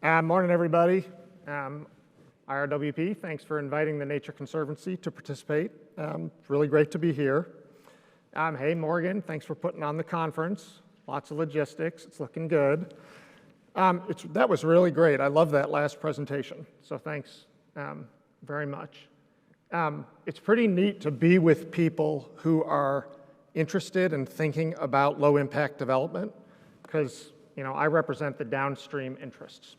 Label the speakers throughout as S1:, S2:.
S1: Morning, everybody. IRWP, thanks for inviting the Nature Conservancy to participate. It's really great to be here. Hey, Morgan, thanks for putting on the conference. Lots of logistics, it's looking good. That was really great. I love that last presentation, so thanks very much. It's pretty neat to be with people who are interested in thinking about low-impact development because, I represent the downstream interests.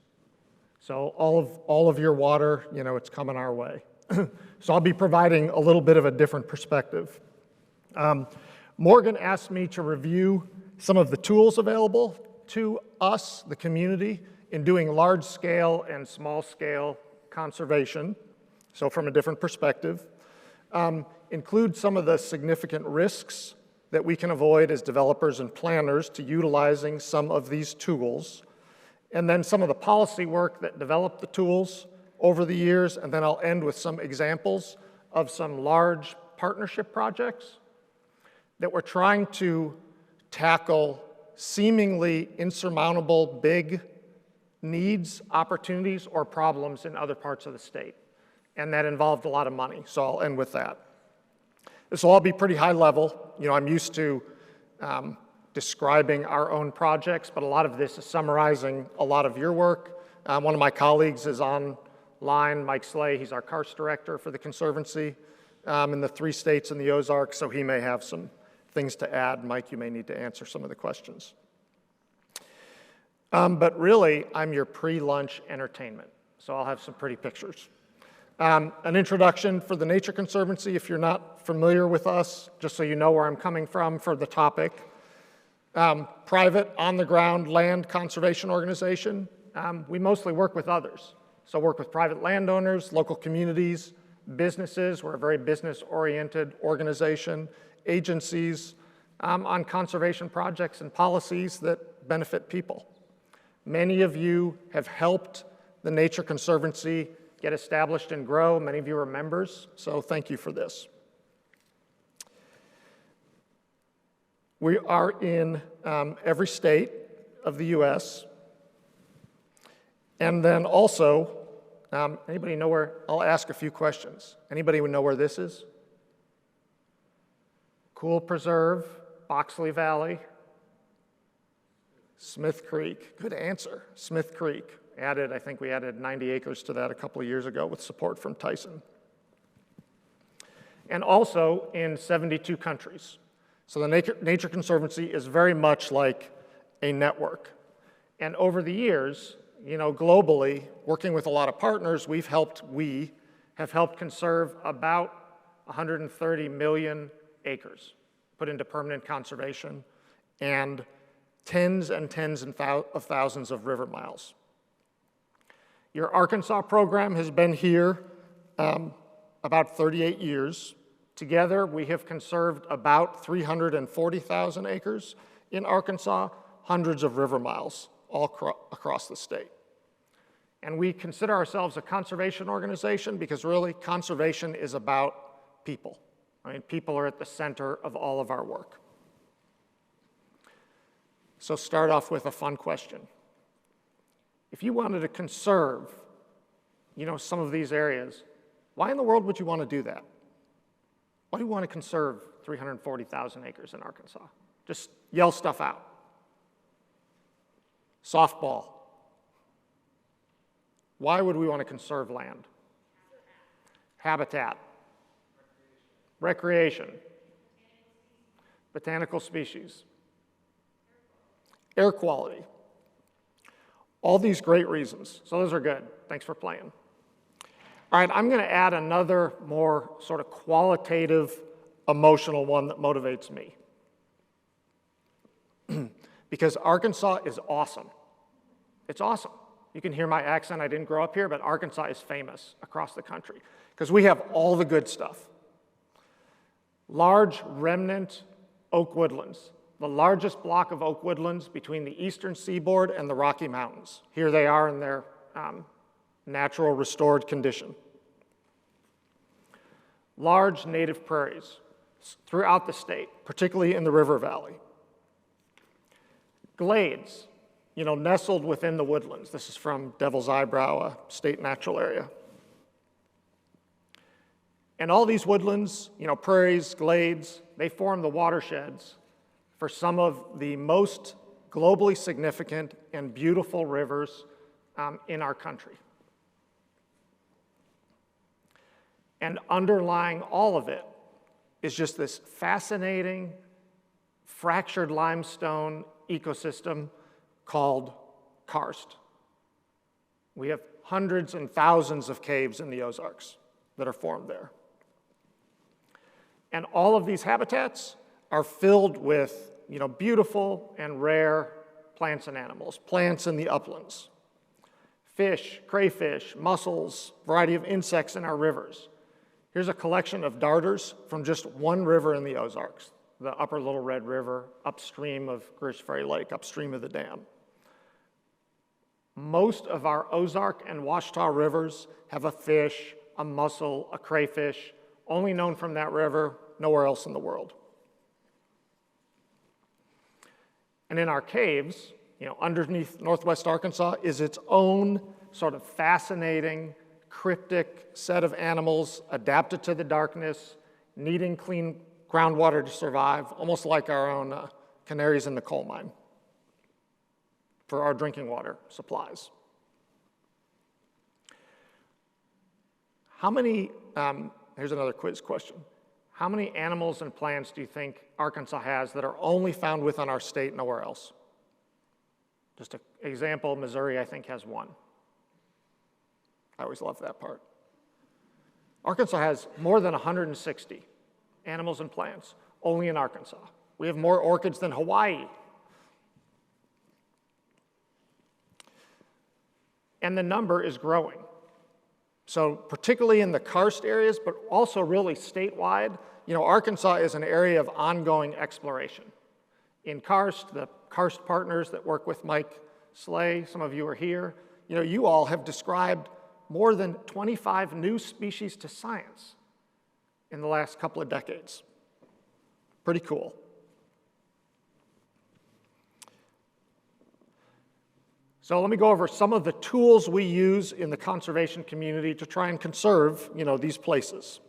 S1: So all of your water, it's coming our way. So I'll be providing a little bit of a different perspective. Morgan asked me to review some of the tools available to us, the community, in doing large-scale and small-scale conservation, so from a different perspective. Include some of the significant risks that we can avoid as developers and planners to utilizing some of these tools, and then some of the policy work that developed the tools over the years, and then I'll end with some examples of some large partnership projects that we're trying to tackle seemingly insurmountable big needs, opportunities, or problems in other parts of the state. And that involved a lot of money, so I'll end with that. This will all be pretty high level. I'm used to describing our own projects, but a lot of this is summarizing a lot of your work. One of my colleagues is online, Mike Slay. He's our karst director for the Conservancy in the 3 states in the Ozarks, so he may have some things to add. Mike, you may need to answer some of the questions. But really, I'm your pre-lunch entertainment, so I'll have some pretty pictures. An introduction for the Nature Conservancy, if you're not familiar with us, just so you know where I'm coming from for the topic. Private, on-the-ground land conservation organization. We mostly work with others. So work with private landowners, local communities, businesses. We're a very business-oriented organization, agencies on conservation projects and policies that benefit people. Many of you have helped the Nature Conservancy get established and grow. Many of you are members, so thank you for this. We are in every state of the U.S. And then also, anybody know where, I'll ask a few questions. Anybody know where this is? Cool Preserve, Boxley Valley, Smith Creek. Good answer, Smith Creek. I think we added 90 acres to that a couple of years ago with support from Tyson. And also in 72 countries. So the Nature Conservancy is very much like a network. And over the years, globally, working with a lot of partners, we have helped conserve about 130 million acres, put into permanent conservation, and tens of thousands of river miles. Your Arkansas program has been here about 38 years. Together, we have conserved about 340,000 acres in Arkansas, hundreds of river miles all across the state. And we consider ourselves a conservation organization because really conservation is about people. People are at the center of all of our work. So start off with a fun question. If you wanted to conserve, some of these areas, why in the world would you want to do that? Why do you want to conserve 340,000 acres in Arkansas? Just yell stuff out. Softball. Why would we want to conserve land? Habitat. Recreation. Botanical species. Air quality. All these great reasons. So those are good. Thanks for playing. All right, I'm going to add another more sort of qualitative, emotional one that motivates me. Because Arkansas is awesome. It's awesome. You can hear my accent. I didn't grow up here, but Arkansas is famous across the country because we have all the good stuff. Large remnant oak woodlands. The largest block of oak woodlands between the eastern seaboard and the Rocky Mountains. Here they are in their natural restored condition. Large native prairies throughout the state, particularly in the river valley. Glades, nestled within the woodlands. This is from Devil's Eyebrow, a state natural area. And all these woodlands, prairies, glades, they form the watersheds for some of the most globally significant and beautiful rivers in our country. And underlying all of it is just this fascinating, fractured limestone ecosystem called karst. We have hundreds and thousands of caves in the Ozarks that are formed there. And all of these habitats are filled with, beautiful and rare plants and animals, plants in the uplands, fish, crayfish, mussels, variety of insects in our rivers. Here's a collection of darters from just one river in the Ozarks, the Upper Little Red River, upstream of Greers Ferry Lake, upstream of the dam. Most of our Ozark and Ouachita rivers have a fish, a mussel, a crayfish, only known from that river, nowhere else in the world. And in our caves, underneath Northwest Arkansas is its own sort of fascinating, cryptic set of animals adapted to the darkness, needing clean groundwater to survive, almost like our own canaries in the coal mine for our drinking water supplies. How many, here's another quiz question. How many animals and plants do you think Arkansas has that are only found within our state, nowhere else? Just an example, Missouri, I think, has one. I always love that part. Arkansas has more than 160 animals and plants, only in Arkansas. We have more orchids than Hawaii. And the number is growing. So particularly in the karst areas, but also really statewide, Arkansas is an area of ongoing exploration. In karst, the karst partners that work with Mike Slay, some of you are here, you all have described more than 25 new species to science in the last couple of decades. Pretty cool. So let me go over some of the tools we use in the conservation community to try and conserve, these places.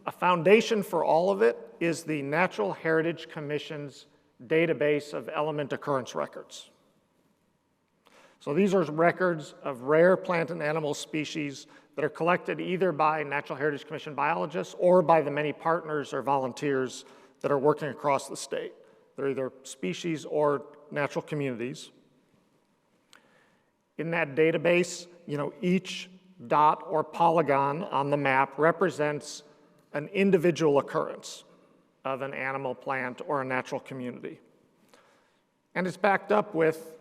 S1: A foundation for all of it is the Natural Heritage Commission's database of element occurrence records. So these are records of rare plant and animal species that are collected either by Natural Heritage Commission biologists or by the many partners or volunteers that are working across the state. They're either species or natural communities. In that database, each dot or polygon on the map represents an individual occurrence of an animal, plant, or a natural community. And it's backed up with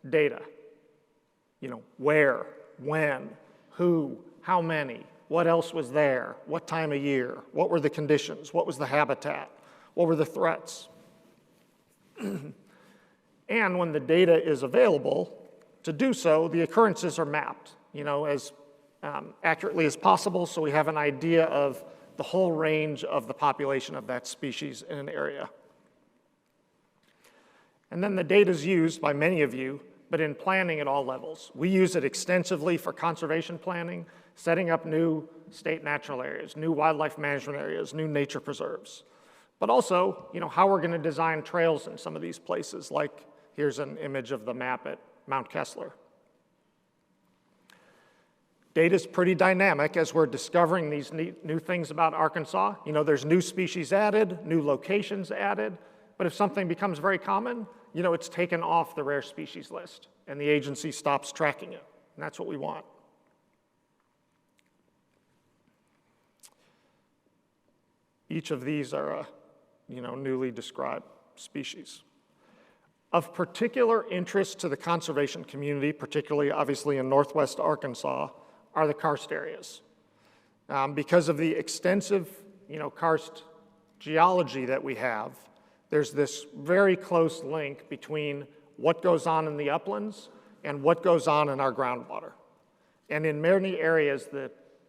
S1: data. Where, when, who, how many, what else was there, what time of year, what were the conditions, what was the habitat, what were the threats. And when the data is available to do so, the occurrences are mapped, as accurately as possible, so we have an idea of the whole range of the population of that species in an area. And then the data is used by many of you, but in planning at all levels. We use it extensively for conservation planning, setting up new state natural areas, new wildlife management areas, new nature preserves. But also, how we're going to design trails in some of these places, like here's an image of the map at Mount Kessler. Data is pretty dynamic as we're discovering these new things about Arkansas. There's new species added, new locations added, but if something becomes very common, it's taken off the rare species list, and the agency stops tracking it, and that's what we want. Each of these are a newly described species. Of particular interest to the conservation community, particularly obviously in Northwest Arkansas, are the karst areas. Because of the extensive karst geology that we have, there's this very close link between what goes on in the uplands and what goes on in our groundwater. And in many areas,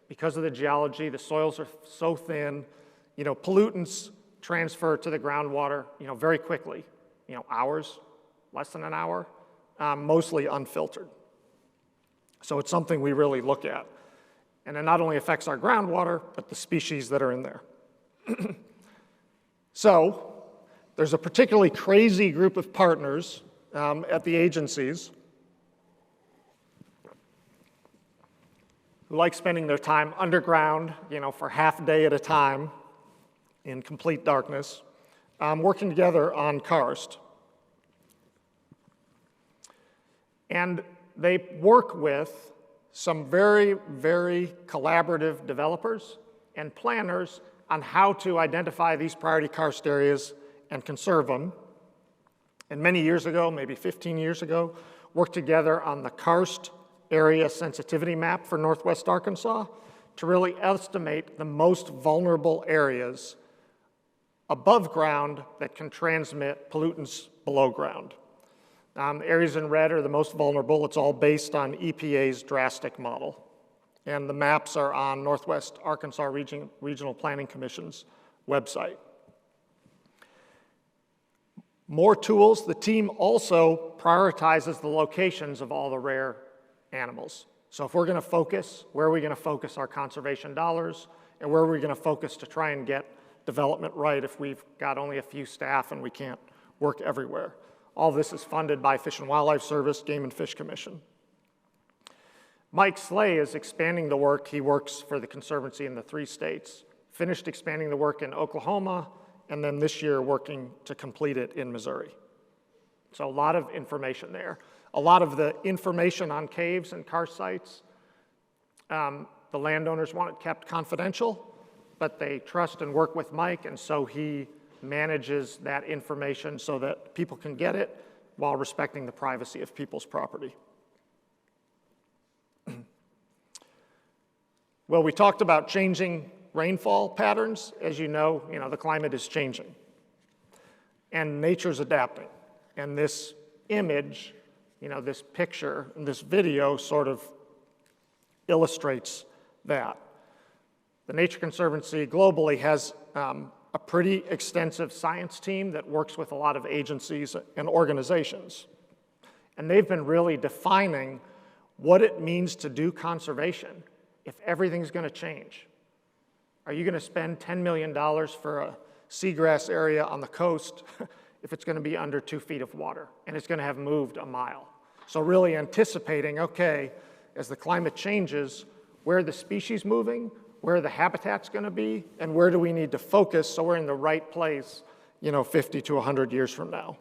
S1: because of the geology, the soils are so thin, pollutants transfer to the groundwater, very quickly, hours, less than an hour, mostly unfiltered. So it's something we really look at. And it not only affects our groundwater, but the species that are in there. So there's a particularly crazy group of partners at the agencies who like spending their time underground, for half a day at a time in complete darkness, working together on karst. And they work with some very, very collaborative developers and planners on how to identify these priority karst areas and conserve them. And many years ago, maybe 15 years ago, worked together on the karst area sensitivity map for Northwest Arkansas to really estimate the most vulnerable areas above ground that can transmit pollutants below ground. Areas in red are the most vulnerable. It's all based on EPA's drastic model. And the maps are on Northwest Arkansas Regional Planning Commission's website. More tools, the team also prioritizes the locations of all the rare animals. So if we're going to focus, where are we going to focus our conservation dollars, and where are we going to focus to try and get development right if we've got only a few staff and we can't work everywhere? All this is funded by Fish and Wildlife Service, Game and Fish Commission. Mike Slay is expanding the work. He works for the Conservancy in the 3 states, finished expanding the work in Oklahoma, and then this year working to complete it in Missouri. So a lot of information there. A lot of the information on caves and karst sites, the landowners want it kept confidential, but they trust and work with Mike, and so he manages that information so that people can get it while respecting the privacy of people's property. Well, we talked about changing rainfall patterns. As you know, the climate is changing and nature's adapting. And this image, this picture, and this video sort of illustrates that. The Nature Conservancy globally has a pretty extensive science team that works with a lot of agencies and organizations. And they've been really defining what it means to do conservation if everything's going to change. Are you going to spend $10 million for a seagrass area on the coast if it's going to be under 2 feet of water and it's going to have moved a mile? So really anticipating, okay, as the climate changes, where are the species moving, where are the habitats going to be, and where do we need to focus so we're in the right place, 50 to 100 years from now.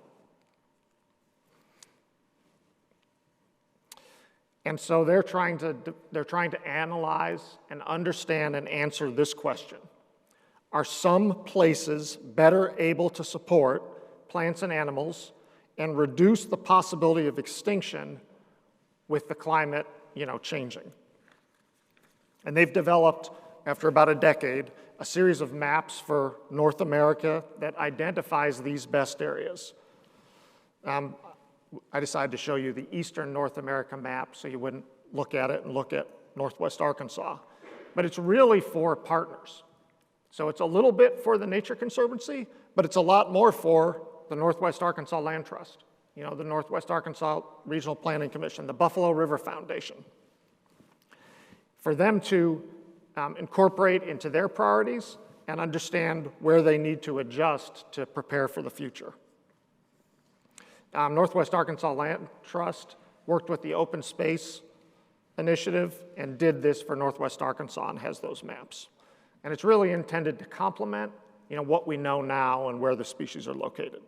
S1: And so they're trying to analyze and understand and answer this question. Are some places better able to support plants and animals and reduce the possibility of extinction with the climate, changing? And they've developed, after about a decade, a series of maps for North America that identifies these best areas. I decided to show you the Eastern North America map so you wouldn't look at it and look at Northwest Arkansas. But it's really for partners. So it's a little bit for the Nature Conservancy, but it's a lot more for the Northwest Arkansas Land Trust, the Northwest Arkansas Regional Planning Commission, the Buffalo River Foundation. For them to incorporate into their priorities and understand where they need to adjust to prepare for the future. Northwest Arkansas Land Trust worked with the Open Space Initiative and did this for Northwest Arkansas and has those maps. And it's really intended to complement, what we know now and where the species are located.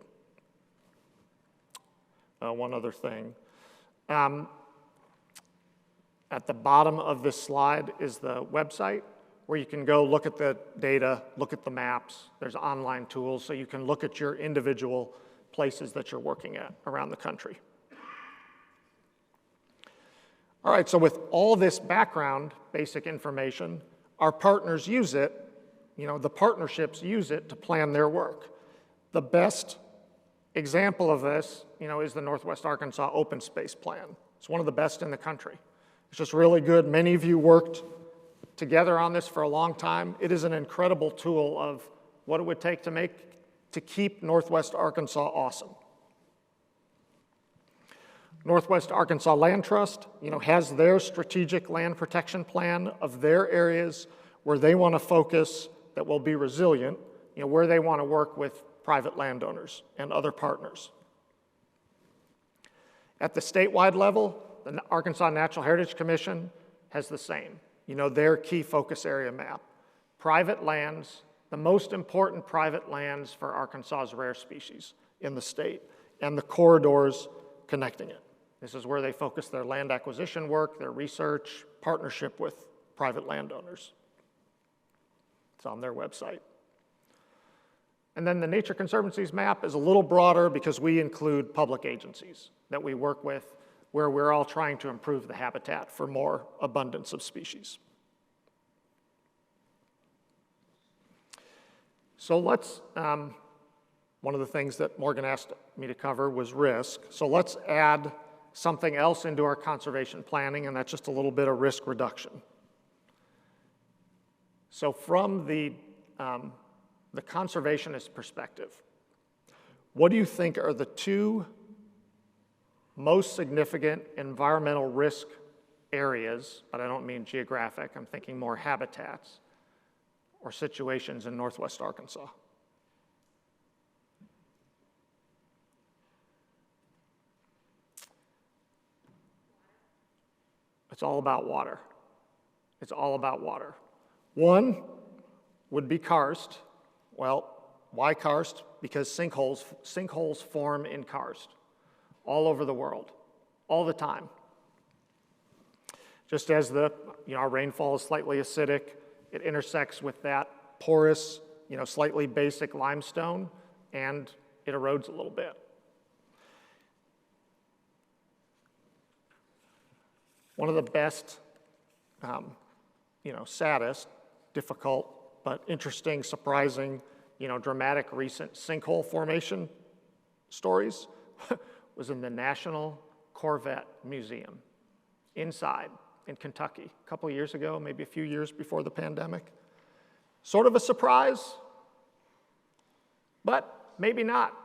S1: One other thing. At the bottom of this slide is the website where you can go look at the data, look at the maps. There's online tools so you can look at your individual places that you're working at around the country. All right, so with all this background, basic information, our partners use it, the partnerships use it to plan their work. The best example of this, is the Northwest Arkansas Open Space Plan. It's one of the best in the country. It's just really good. Many of you worked together on this for a long time. It is an incredible tool of what it would take to keep Northwest Arkansas awesome. Northwest Arkansas Land Trust, has their strategic land protection plan of their areas where they want to focus that will be resilient, where they want to work with private landowners and other partners. At the statewide level, the Arkansas Natural Heritage Commission has the same, their key focus area map. Private lands, the most important private lands for Arkansas's rare species in the state, and the corridors connecting it. This is where they focus their land acquisition work, their research, partnership with private landowners. It's on their website. And then the Nature Conservancy's map is a little broader because we include public agencies that we work with where we're all trying to improve the habitat for more abundance of species. So let's, one of the things that Morgan asked me to cover was risk. So let's add something else into our conservation planning, and that's just a little bit of risk reduction. So from the conservationist perspective, what do you think are the two most significant environmental risk areas, but I don't mean geographic, I'm thinking more habitats or situations in Northwest Arkansas? It's all about water. It's all about water. One would be karst. Well, why karst? Because sinkholes form in karst all over the world, all the time. Just as our rainfall is slightly acidic, it intersects with that porous, slightly basic limestone, and it erodes a little bit. One of the best, saddest, difficult, but interesting, surprising, dramatic recent sinkhole formation stories was in the National Corvette Museum inside in Kentucky a couple of years ago, maybe a few years before the pandemic. Sort of a surprise, but maybe not.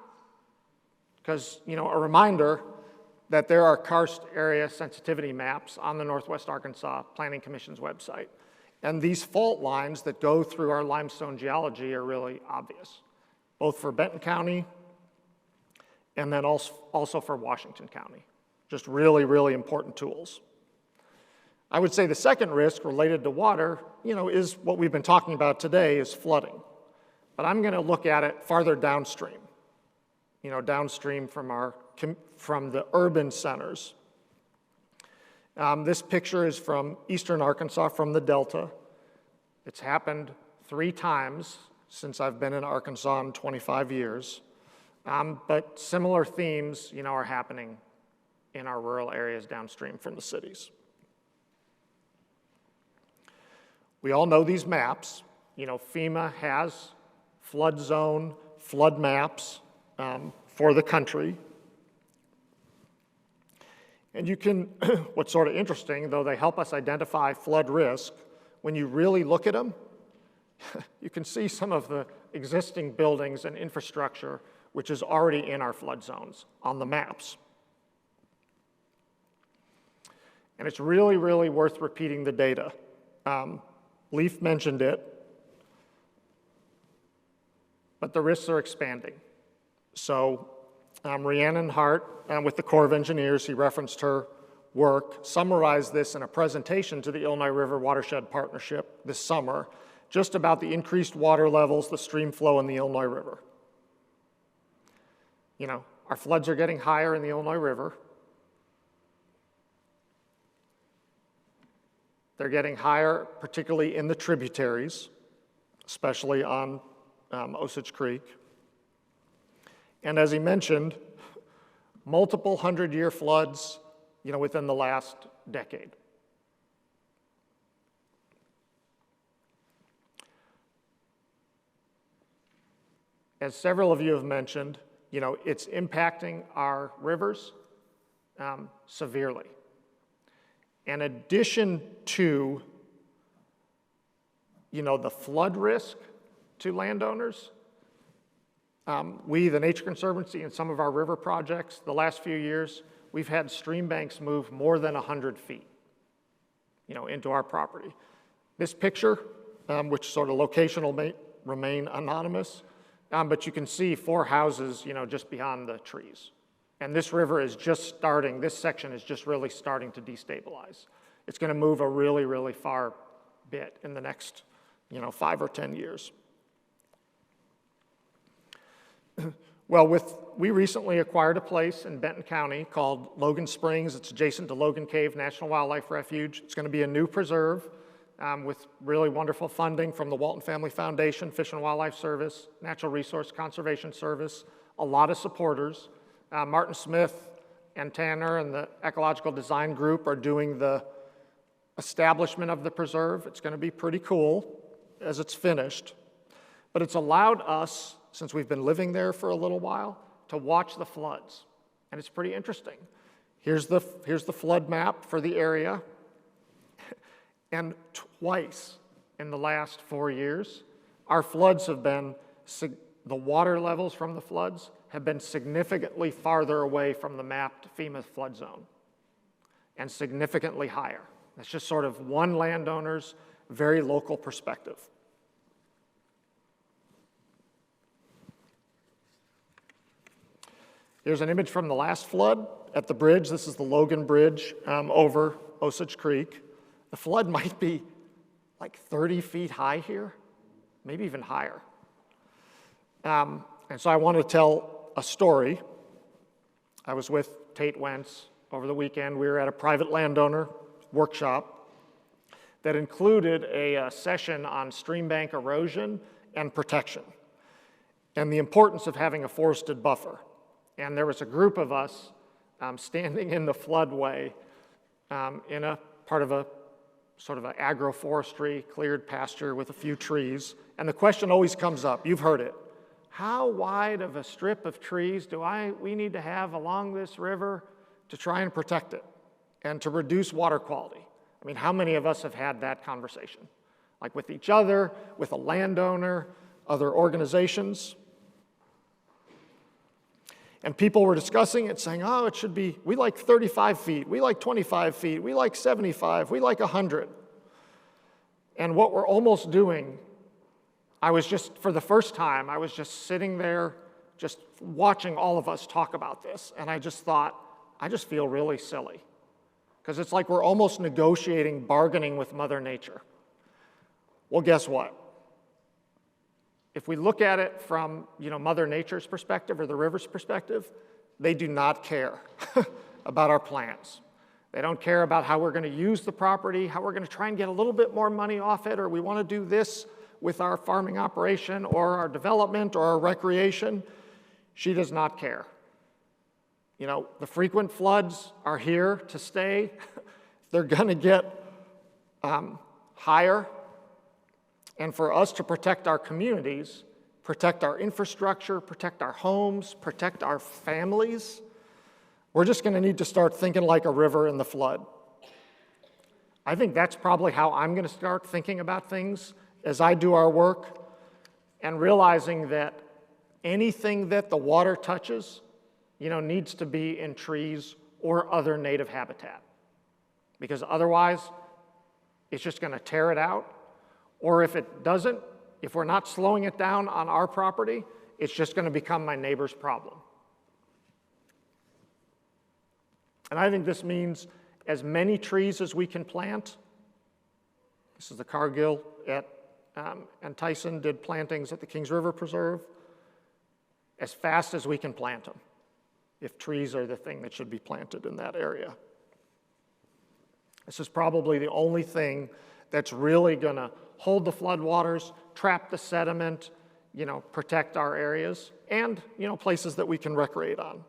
S1: Because, a reminder that there are karst area sensitivity maps on the Northwest Arkansas Planning Commission's website. And these fault lines that go through our limestone geology are really obvious, both for Benton County and then also for Washington County. Just really, really important tools. I would say the second risk related to water, is what we've been talking about today, is flooding. But I'm going to look at it farther downstream, downstream from the urban centers. This picture is from eastern Arkansas, from the Delta. It's happened 3 times since I've been in Arkansas in 25 years. But similar themes, are happening in our rural areas downstream from the cities. We all know these maps. FEMA has flood zone, flood maps for the country. And you can, what's sort of interesting, though they help us identify flood risk, when you really look at them, you can see some of the existing buildings and infrastructure which is already in our flood zones on the maps. And it's really, really worth repeating the data. Leif mentioned it, but the risks are expanding. So Rhiannon Hart, with the Corps of Engineers, he referenced her work, summarized this in a presentation to the Illinois River Watershed Partnership this summer, just about the increased water levels, the stream flow in the Illinois River. Our floods are getting higher in the Illinois River. They're getting higher, particularly in the tributaries, especially on Osage Creek. And as he mentioned, multiple 100-year floods, within the last decade. As several of you have mentioned, it's impacting our rivers severely. In addition to, the flood risk to landowners, we, the Nature Conservancy, and some of our river projects, the last few years, we've had stream banks move more than 100 feet, into our property. This picture, which sort of location will remain anonymous, but you can see 4 houses, just beyond the trees. And this river is just starting, this section is just really starting to destabilize. It's going to move a really, really far bit in the next, 5 or 10 years. Well, we recently acquired a place in Benton County called Logan Springs. It's adjacent to Logan Cave National Wildlife Refuge. It's going to be a new preserve with really wonderful funding from the Walton Family Foundation, Fish and Wildlife Service, Natural Resource Conservation Service, a lot of supporters. Martin Smith and Tanner and the Ecological Design Group are doing the establishment of the preserve. It's going to be pretty cool as it's finished. But it's allowed us, since we've been living there for a little while, to watch the floods. And it's pretty interesting. Here's the flood map for the area. And twice in the last 4 years, our floods have been, the water levels from the floods have been significantly farther away from the mapped FEMA flood zone and significantly higher. That's just sort of one landowner's very local perspective. Here's an image from the last flood at the bridge. This is the Logan Bridge over Osage Creek. The flood might be like 30 feet high here, maybe even higher. And so I want to tell a story. I was with Tate Wentz over the weekend. We were at a private landowner workshop that included a session on stream bank erosion and protection and the importance of having a forested buffer. And there was a group of us standing in the floodway in a part of a sort of an agroforestry cleared pasture with a few trees. And the question always comes up, you've heard it, how wide of a strip of trees do we need to have along this river to try and protect it and to reduce water quality? I mean, how many of us have had that conversation? Like with each other, with a landowner, other organizations? And people were discussing it, saying, oh, it should be, we like 35 feet, we like 25 feet, we like 75, we like 100. And what we're almost doing, for the first time, I was just sitting there, just watching all of us talk about this, and I just thought, I just feel really silly. Because it's like we're almost negotiating, bargaining with Mother Nature. Well, guess what? If we look at it from, Mother Nature's perspective or the river's perspective, they do not care about our plans. They don't care about how we're going to use the property, how we're going to try and get a little bit more money off it, or we want to do this with our farming operation or our development or our recreation. She does not care. The frequent floods are here to stay. They're going to get higher. And for us to protect our communities, protect our infrastructure, protect our homes, protect our families, we're just going to need to start thinking like a river in the flood. I think that's probably how I'm going to start thinking about things as I do our work, and realizing that anything that the water touches, needs to be in trees or other native habitat. Because otherwise, it's just going to tear it out. Or if it doesn't, if we're not slowing it down on our property, it's just going to become my neighbor's problem. And I think this means as many trees as we can plant. This is the Cargill and Tyson did plantings at the Kings River Preserve. As fast as we can plant them, if trees are the thing that should be planted in that area. This is probably the only thing that's really going to hold the floodwaters, trap the sediment, protect our areas, and, places that we can recreate on.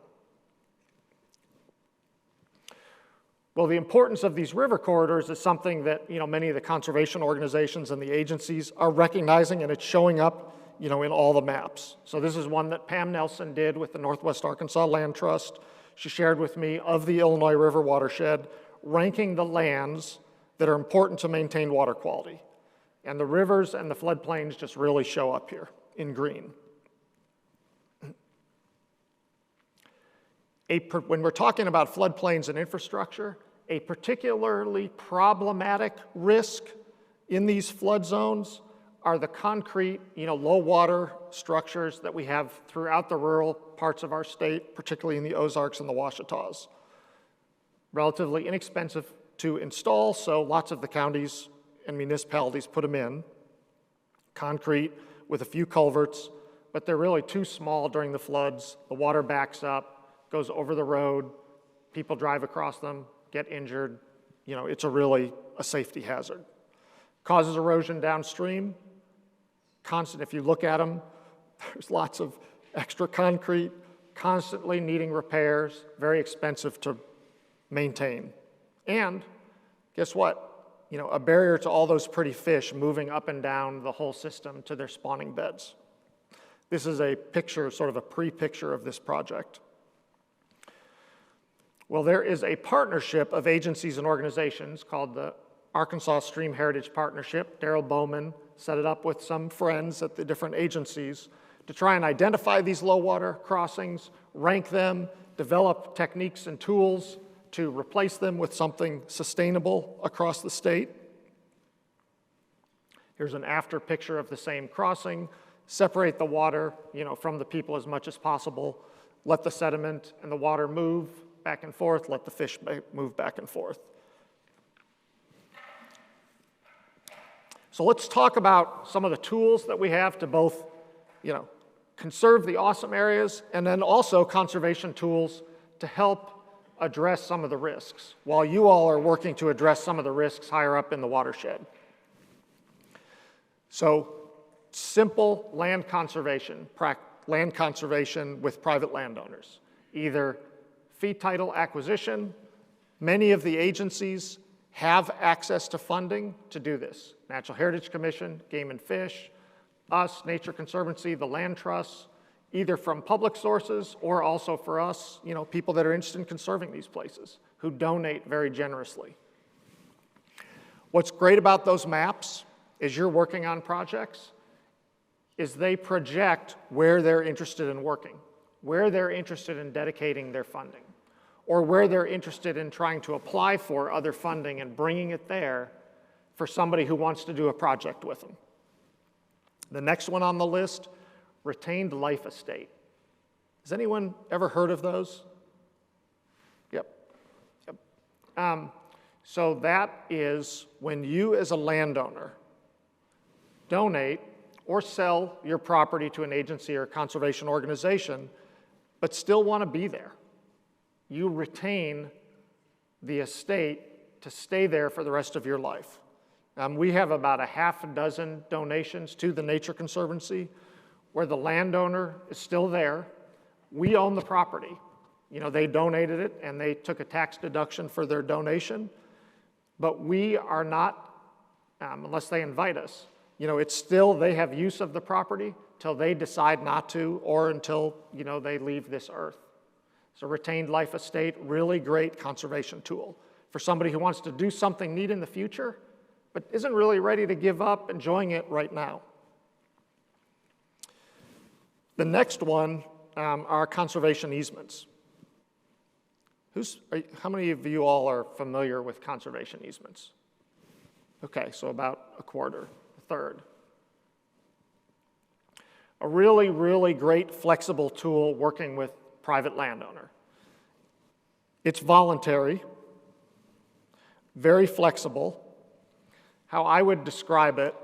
S1: Well, the importance of these river corridors is something that, many of the conservation organizations and the agencies are recognizing, and it's showing up, in all the maps. So this is one that Pam Nelson did with the Northwest Arkansas Land Trust. She shared with me of the Illinois River watershed, ranking the lands that are important to maintain water quality. And the rivers and the floodplains just really show up here in green. When we're talking about floodplains and infrastructure, a particularly problematic risk in these flood zones are the concrete, low water structures that we have throughout the rural parts of our state, particularly in the Ozarks and the Ouachitas. Relatively inexpensive to install, so lots of the counties and municipalities put them in. Concrete with a few culverts, but they're really too small during the floods. The water backs up, goes over the road, people drive across them, get injured. It's really a safety hazard. Causes erosion downstream. Constant, if you look at them, there's lots of extra concrete, constantly needing repairs, very expensive to maintain. And guess what? A barrier to all those pretty fish moving up and down the whole system to their spawning beds. This is a picture, sort of a pre-picture of this project. Well, there is a partnership of agencies and organizations called the Arkansas Stream Heritage Partnership. Daryl Bowman set it up with some friends at the different agencies to try and identify these low water crossings, rank them, develop techniques and tools to replace them with something sustainable across the state. Here's an after picture of the same crossing. Separate the water, from the people as much as possible. Let the sediment and the water move back and forth. Let the fish move back and forth. So let's talk about some of the tools that we have to both, conserve the awesome areas and then also conservation tools to help address some of the risks while you all are working to address some of the risks higher up in the watershed. So simple land conservation with private landowners, either fee title acquisition. Many of the agencies have access to funding to do this. Natural Heritage Commission, Game and Fish, us, Nature Conservancy, the Land Trusts, either from public sources or also for us, people that are interested in conserving these places who donate very generously. What's great about those maps as you're working on projects is they project where they're interested in working, where they're interested in dedicating their funding, or where they're interested in trying to apply for other funding and bringing it there for somebody who wants to do a project with them. The next one on the list, retained life estate. Has anyone ever heard of those? Yep. So that is when you as a landowner donate or sell your property to an agency or a conservation organization, but still want to be there. You retain the estate to stay there for the rest of your life. We have about a half a dozen donations to the Nature Conservancy where the landowner is still there. We own the property. They donated it and they took a tax deduction for their donation, but we are not, unless they invite us, it's still, they have use of the property till they decide not to or until, they leave this earth. So retained life estate, really great conservation tool for somebody who wants to do something neat in the future, but isn't really ready to give up enjoying it right now. The next one are conservation easements. How many of you all are familiar with conservation easements? Okay, so about a quarter, a third. A really, really great flexible tool working with private landowner. It's voluntary, very flexible. How I would describe it,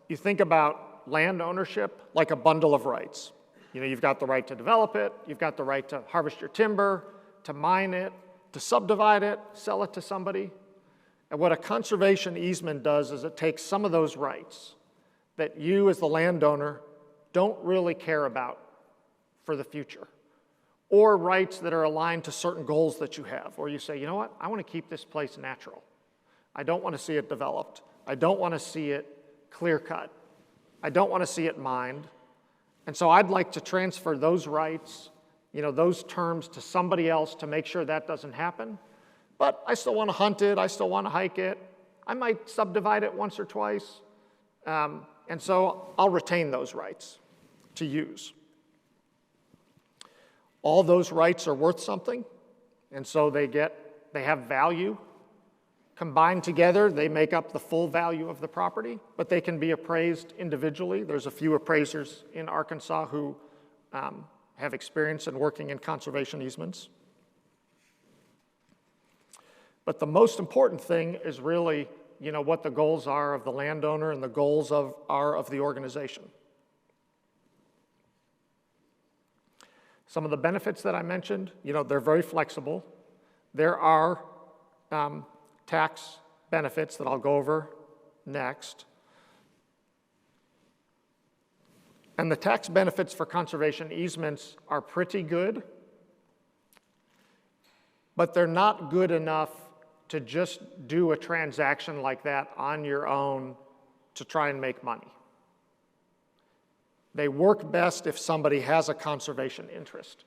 S1: you think about land ownership like a bundle of rights. You've got the right to develop it, you've got the right to harvest your timber, to mine it, to subdivide it, sell it to somebody. And what a conservation easement does is it takes some of those rights that you as the landowner don't really care about for the future, or rights that are aligned to certain goals that you have, or you say, you know what, I want to keep this place natural. I don't want to see it developed. I don't want to see it clear-cut. I don't want to see it mined. And so I'd like to transfer those rights, those terms to somebody else to make sure that doesn't happen. But I still want to hunt it. I still want to hike it. I might subdivide it once or twice. And so I'll retain those rights to use. All those rights are worth something. And so they have value. Combined together, they make up the full value of the property, but they can be appraised individually. There's a few appraisers in Arkansas who have experience in working in conservation easements. But the most important thing is really, what the goals are of the landowner and the goals are of the organization. Some of the benefits that I mentioned, they're very flexible. There are tax benefits that I'll go over next. And the tax benefits for conservation easements are pretty good, but they're not good enough to just do a transaction like that on your own to try and make money. They work best if somebody has a conservation interest.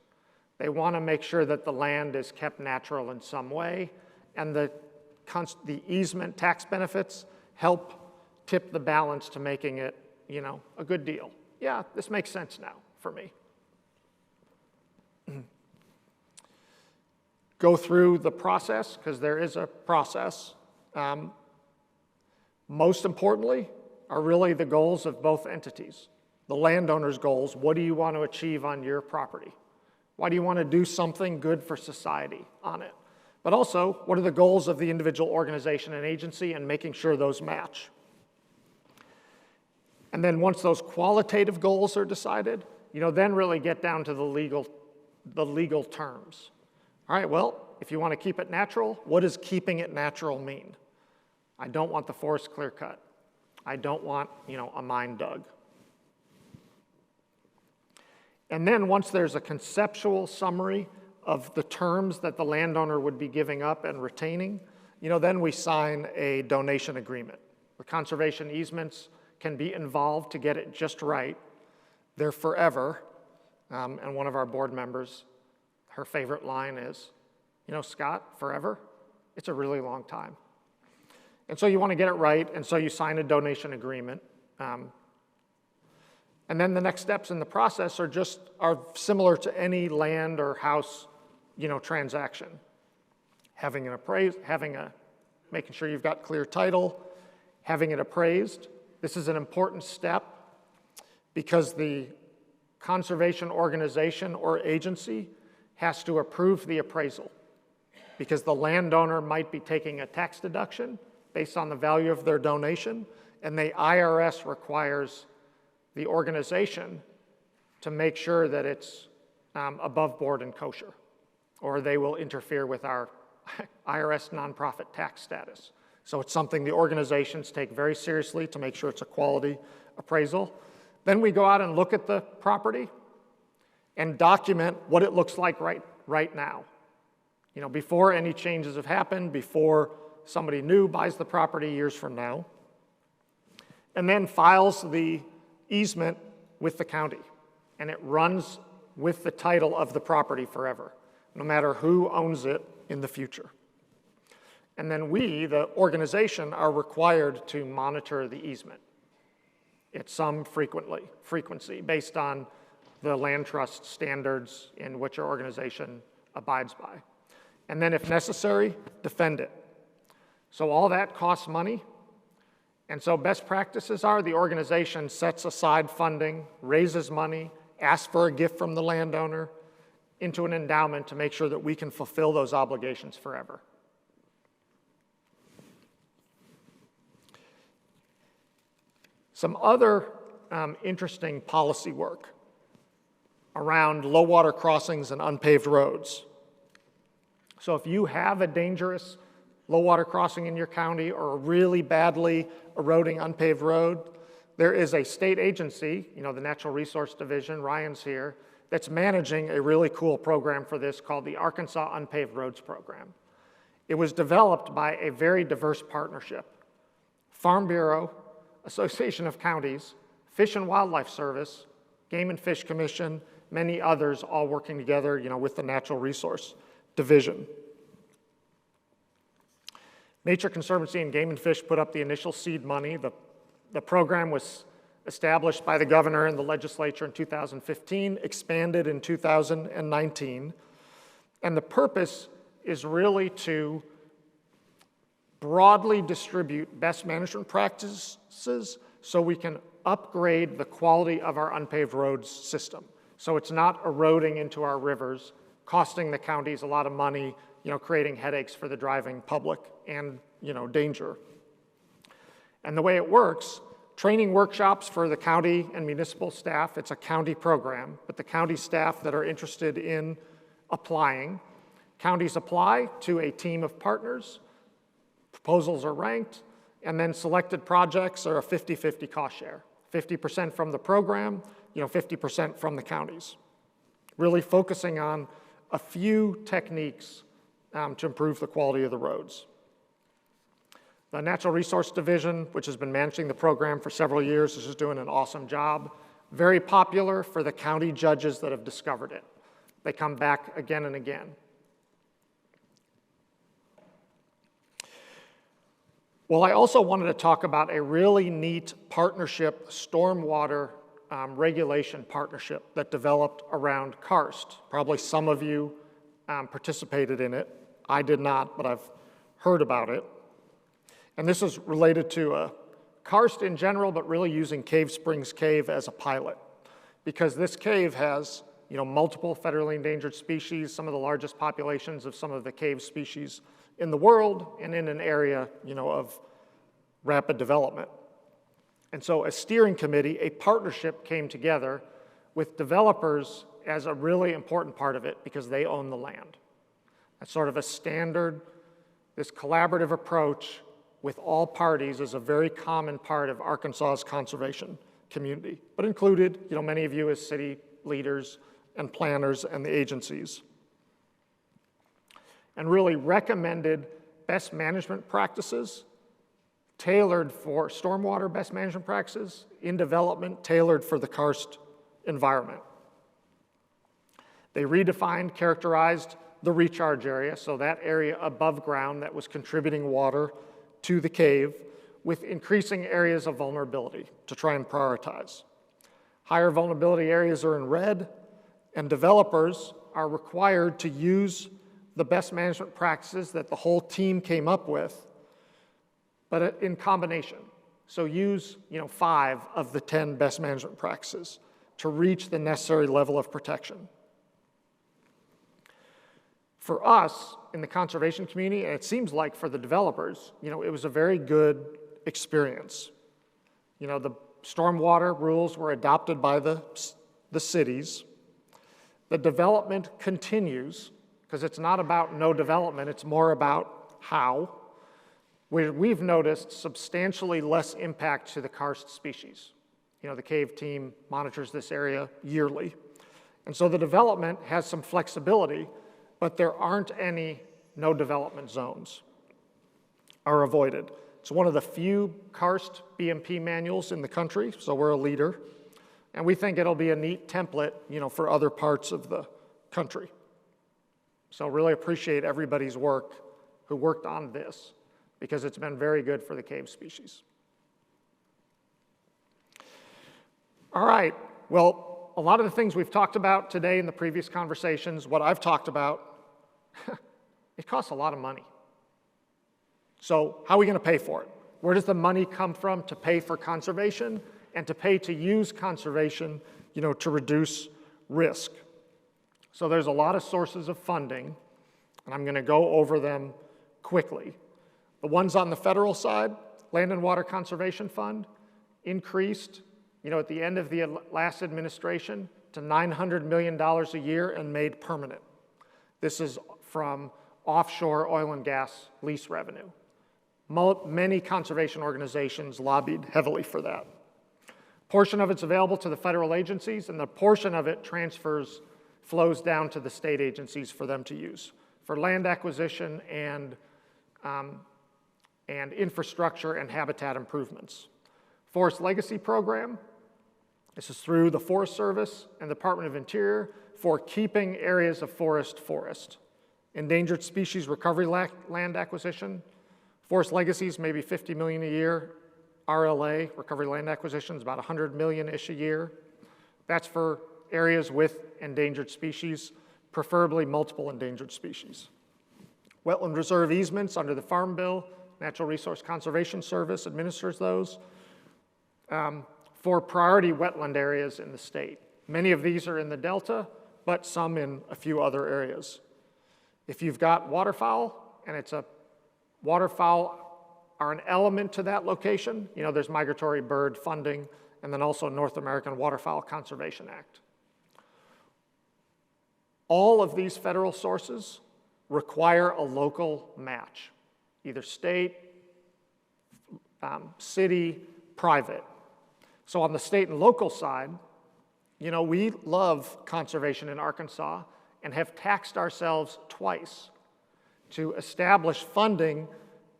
S1: They want to make sure that the land is kept natural in some way, and the easement tax benefits help tip the balance to making it, a good deal. Yeah, this makes sense now for me. Go through the process, because there is a process. Most importantly are really the goals of both entities. The landowner's goals, what do you want to achieve on your property? Why do you want to do something good for society on it? But also, what are the goals of the individual organization and agency, and making sure those match? And then once those qualitative goals are decided, then really get down to the legal terms. All right, well, if you want to keep it natural, what does keeping it natural mean? I don't want the forest clear cut. I don't want, a mine dug. And then once there's a conceptual summary of the terms that the landowner would be giving up and retaining, then we sign a donation agreement. The conservation easements can be involved to get it just right. They're forever. And one of our board members, her favorite line is, Scott, forever? It's a really long time. And so you want to get it right, and so you sign a donation agreement. And then the next steps in the process are similar to any land or house, transaction. Making sure you've got clear title, having it appraised. This is an important step because the conservation organization or agency has to approve the appraisal, because the landowner might be taking a tax deduction based on the value of their donation, and the IRS requires the organization to make sure that it's above board and kosher, or they will interfere with our IRS nonprofit tax status. So it's something the organizations take very seriously to make sure it's a quality appraisal. Then we go out and look at the property and document what it looks like right now. Before any changes have happened, before somebody new buys the property years from now, and then files the easement with the county, and it runs with the title of the property forever, no matter who owns it in the future. And then we, the organization, are required to monitor the easement at some frequency based on the land trust standards in which our organization abides by. And then if necessary, defend it. So all that costs money. And so best practices are the organization sets aside funding, raises money, asks for a gift from the landowner into an endowment to make sure that we can fulfill those obligations forever. Some other interesting policy work around low water crossings and unpaved roads. So if you have a dangerous low water crossing in your county or a really badly eroding unpaved road, there is a state agency, the Natural Resource Division, Ryan's here, that's managing a really cool program for this called the Arkansas Unpaved Roads Program. It was developed by a very diverse partnership. Farm Bureau, Association of Counties, Fish and Wildlife Service, Game and Fish Commission, many others all working together, with the Natural Resource Division. Nature Conservancy and Game and Fish put up the initial seed money. The program was established by the governor and the legislature in 2015, expanded in 2019, and the purpose is really to broadly distribute best management practices so we can upgrade the quality of our unpaved roads system. So it's not eroding into our rivers, costing the counties a lot of money, creating headaches for the driving public and, danger. And the way it works, training workshops for the county and municipal staff, it's a county program, but the county staff that are interested in applying, counties apply to a team of partners, proposals are ranked, and then selected projects are a 50-50 cost share. 50% from the program, 50% from the counties. Really focusing on a few techniques to improve the quality of the roads. The Natural Resource Division, which has been managing the program for several years, is just doing an awesome job. Very popular for the county judges that have discovered it. They come back again and again. Well, I also wanted to talk about a really neat partnership, stormwater regulation partnership that developed around karst. Probably some of you participated in it. I did not, but I've heard about it. And this is related to karst in general, but really using Cave Springs Cave as a pilot. Because this cave has multiple federally endangered species, some of the largest populations of some of the cave species in the world, and in an area of rapid development. And so a steering committee, a partnership came together with developers as a really important part of it because they own the land. That's sort of a standard, this collaborative approach with all parties is a very common part of Arkansas's conservation community, but included, many of you as city leaders and planners and the agencies. And really recommended best management practices tailored for stormwater best management practices in development tailored for the karst environment. They redefined, characterized the recharge area, so that area above ground that was contributing water to the cave with increasing areas of vulnerability to try and prioritize. Higher vulnerability areas are in red, and developers are required to use the best management practices that the whole team came up with, but in combination. So use 5 of the 10 best management practices to reach the necessary level of protection. For us in the conservation community, and it seems like for the developers, it was a very good experience. The stormwater rules were adopted by the cities. The development continues, because it's not about no development, it's more about how. We've noticed substantially less impact to the karst species. The cave team monitors this area yearly. And so the development has some flexibility, but there aren't any no development zones are avoided. It's one of the few karst BMP manuals in the country, so we're a leader. And we think it'll be a neat template, for other parts of the country. So really appreciate everybody's work who worked on this, because it's been very good for the cave species. All right, well, a lot of the things we've talked about today in the previous conversations, what I've talked about, it costs a lot of money. So how are we going to pay for it? Where does the money come from to pay for conservation and to pay to use conservation, to reduce risk? So there's a lot of sources of funding, and I'm going to go over them quickly. The ones on the federal side, Land and Water Conservation Fund, increased, at the end of the last administration to $900 million a year and made permanent. This is from offshore oil and gas lease revenue. Many conservation organizations lobbied heavily for that. A portion of it's available to the federal agencies, and the portion of it flows down to the state agencies for them to use for land acquisition and infrastructure and habitat improvements. Forest Legacy Program, this is through the Forest Service and the Department of Interior for keeping areas of forest. Endangered Species Recovery Land Acquisition, Forest Legacies maybe $50 million a year, RLA, Recovery Land Acquisitions, about $100 million-ish a year. That's for areas with endangered species, preferably multiple endangered species. Wetland reserve easements under the Farm Bill. Natural Resource Conservation Service administers those for priority wetland areas in the state. Many of these are in the Delta, but some in a few other areas. If you've got waterfowl, and waterfowl are an element to that location, there's migratory bird funding, and then also North American Waterfowl Conservation Act. All of these federal sources require a local match, either state, city, private. So on the state and local side, we love conservation in Arkansas and have taxed ourselves twice to establish funding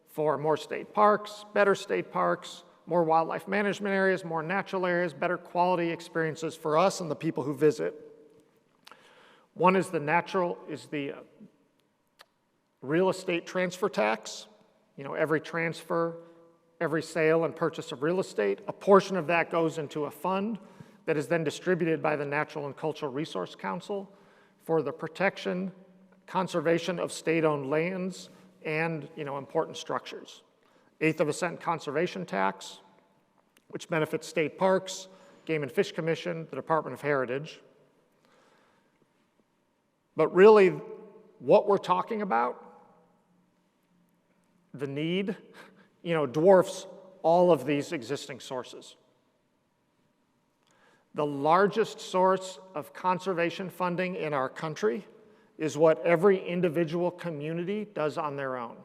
S1: for more state parks, better state parks, more wildlife management areas, more natural areas, better quality experiences for us and the people who visit. One is the real estate transfer tax. Every transfer, every sale and purchase of real estate, a portion of that goes into a fund that is then distributed by the Natural and Cultural Resource Council for the protection, conservation of state-owned lands and important structures. 1/8 of a cent conservation tax, which benefits state parks, Game and Fish Commission, the Department of Heritage. But really, what we're talking about, the need, dwarfs all of these existing sources. The largest source of conservation funding in our country is what every individual community does on their own.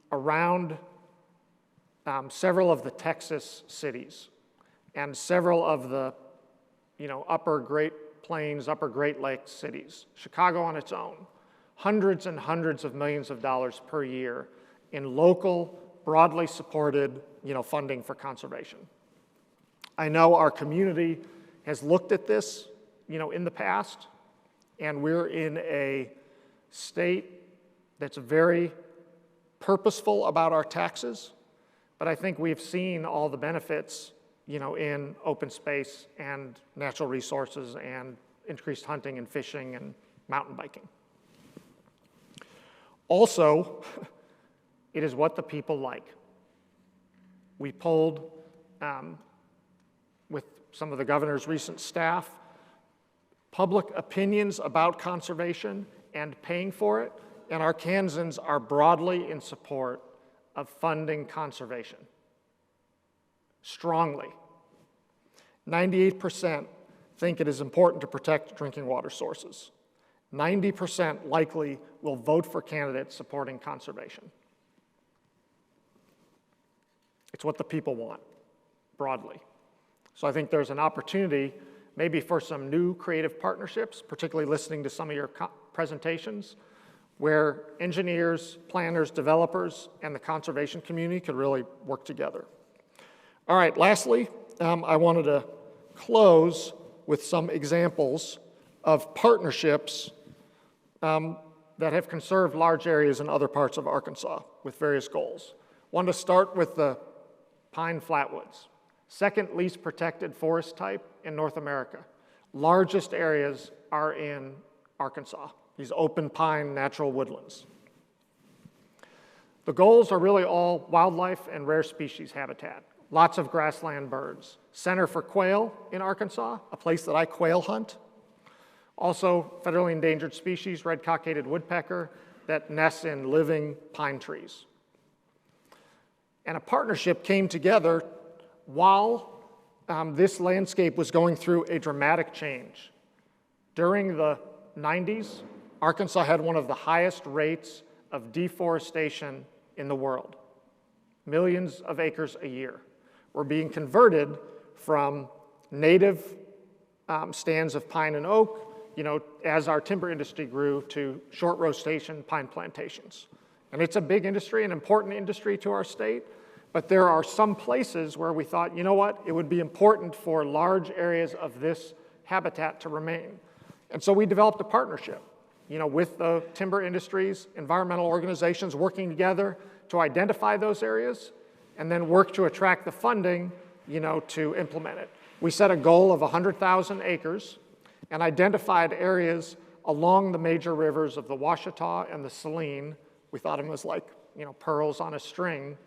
S1: Around several of the Texas cities and several of the upper Great Plains, upper Great Lakes cities, Chicago on its own, hundreds and hundreds of millions of dollars per year in local, broadly supported funding for conservation. I know our community has looked at this in the past, and we're in a state that's very purposeful about our taxes, but I think we've seen all the benefits in open space and natural resources and increased hunting and fishing and mountain biking. Also, it is what the people like. We polled with some of the governor's recent staff public opinions about conservation and paying for it, and Arkansans are broadly in support of funding conservation. Strongly. 98% think it is important to protect drinking water sources. 90% likely will vote for candidates supporting conservation. It's what the people want, broadly. So I think there's an opportunity maybe for some new creative partnerships, particularly listening to some of your presentations, where engineers, planners, developers, and the conservation community could really work together. All right, lastly, I wanted to close with some examples of partnerships that have conserved large areas in other parts of Arkansas with various goals. Want to start with the pine flatwoods, second least protected forest type in North America. Largest areas are in Arkansas, these open pine natural woodlands. The goals are really all wildlife and rare species habitat. Lots of grassland birds. Center for quail in Arkansas, a place that I quail hunt. Also, federally endangered species, red cockaded woodpecker, that nests in living pine trees. And a partnership came together while this landscape was going through a dramatic change. During the 90s, Arkansas had one of the highest rates of deforestation in the world. Millions of acres a year were being converted from native stands of pine and oak, as our timber industry grew, to short rotation pine plantations. And it's a big industry, an important industry to our state, but there are some places where we thought, it would be important for large areas of this habitat to remain. And so we developed a partnership, with the timber industries, environmental organizations working together to identify those areas and then work to attract the funding, to implement it. We set a goal of 100,000 acres and identified areas along the major rivers of the Washita and the Saline. We thought of them as like, pearls on a string,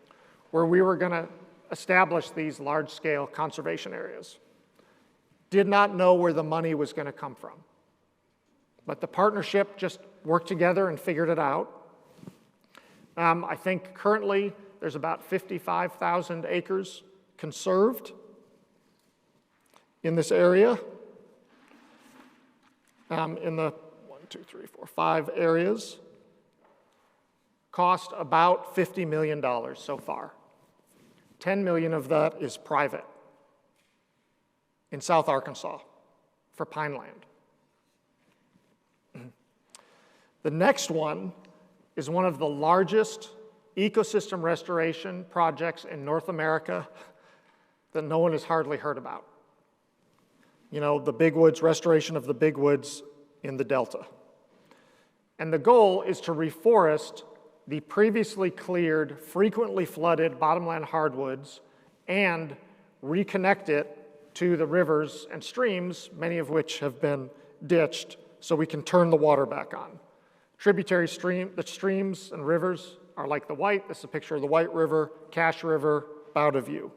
S1: where we were going to establish these large-scale conservation areas. Did not know where the money was going to come from. But the partnership just worked together and figured it out. I think currently there's about 55,000 acres conserved in this area, in the 5 areas. Cost about $50 million so far. 10 million of that is private in South Arkansas for pine land. The next one is one of the largest ecosystem restoration projects in North America that no one has hardly heard about. The big woods, restoration of the big woods in the Delta. And the goal is to reforest the previously cleared, frequently flooded bottomland hardwoods and reconnect it to the rivers and streams, many of which have been ditched, so we can turn the water back on. Tributary streams and rivers are like the White. This is a picture of the White River, Cache River, Bowda View.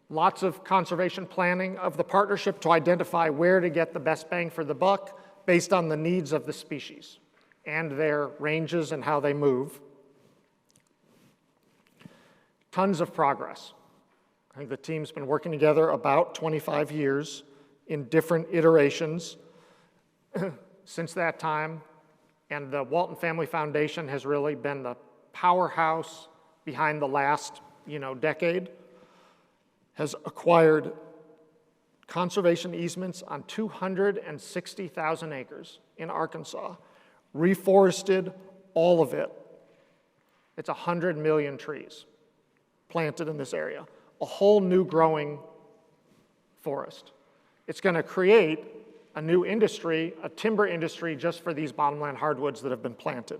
S1: Lots of conservation planning of the partnership to identify where to get the best bang for the buck based on the needs of the species and their ranges and how they move. Tons of progress. I think the team's been working together about 25 years in different iterations since that time, and the Walton Family Foundation has really been the powerhouse behind the last, decade, has acquired conservation easements on 260,000 acres in Arkansas, reforested all of it. It's 100 million trees planted in this area, a whole new growing forest. It's going to create a new industry, a timber industry, just for these bottomland hardwoods that have been planted.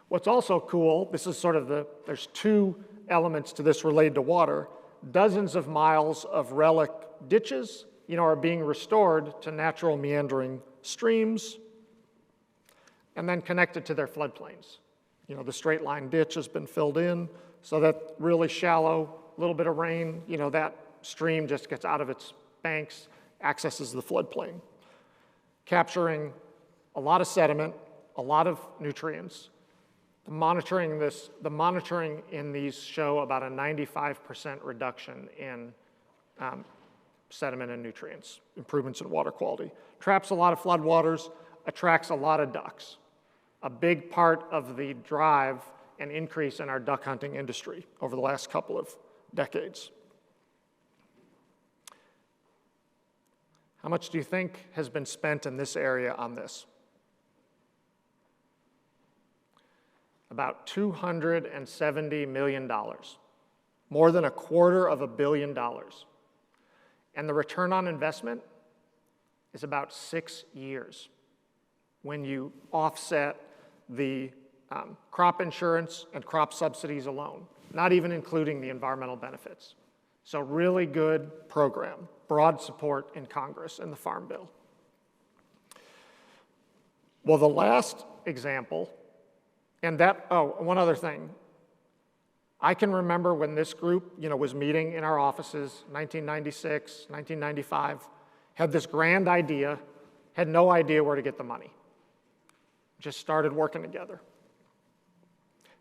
S1: What's also cool, this is sort of there's 2 elements to this related to water. Dozens of miles of relic ditches, are being restored to natural meandering streams and then connected to their floodplains. The straight line ditch has been filled in, so that really shallow, little bit of rain, that stream just gets out of its banks, accesses the floodplain, capturing a lot of sediment, a lot of nutrients. The monitoring in these show about a 95% reduction in sediment and nutrients, improvements in water quality. Traps a lot of floodwaters, attracts a lot of ducks. A big part of the drive and increase in our duck hunting industry over the last couple of decades. How much do you think has been spent in this area on this? About $270 million, more than $250 million. And the return on investment is about 6 years when you offset the crop insurance and crop subsidies alone, not even including the environmental benefits. So really good program, broad support in Congress and the Farm Bill. Well, the last example, and one other thing. I can remember when this group, was meeting in our offices, 1996, 1995, had this grand idea, had no idea where to get the money. Just started working together.